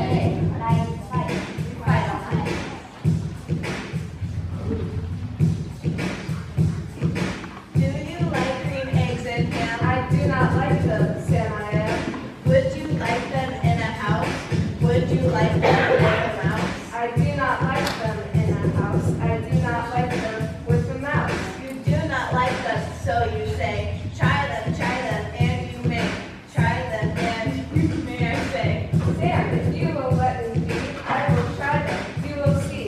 day, but I fight. Fight all night. Do you like green eggs and ham? I do not like them, Sam I am. Would you like them in a house? Would you like them with a mouse? I do not like them in a house. I do not like them with a mouse. You do not like them, so you say, try them, and you may. Try them, and you may, I say. Sam, if you will let me be, I will try them. You will see.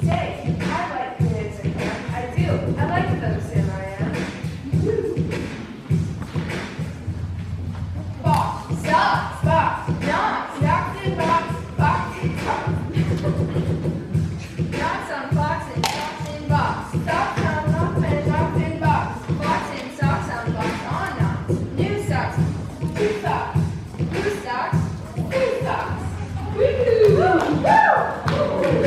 Say, I like green eggs and ham. I do. I like them, Sam I am. Box, socks, box, knots, socks and box, box and socks. Knots on box and socks and box. Socks on knots and knots and box. Box and socks on box on knots. New socks, two socks. Blue socks, two socks. Woo! Woo!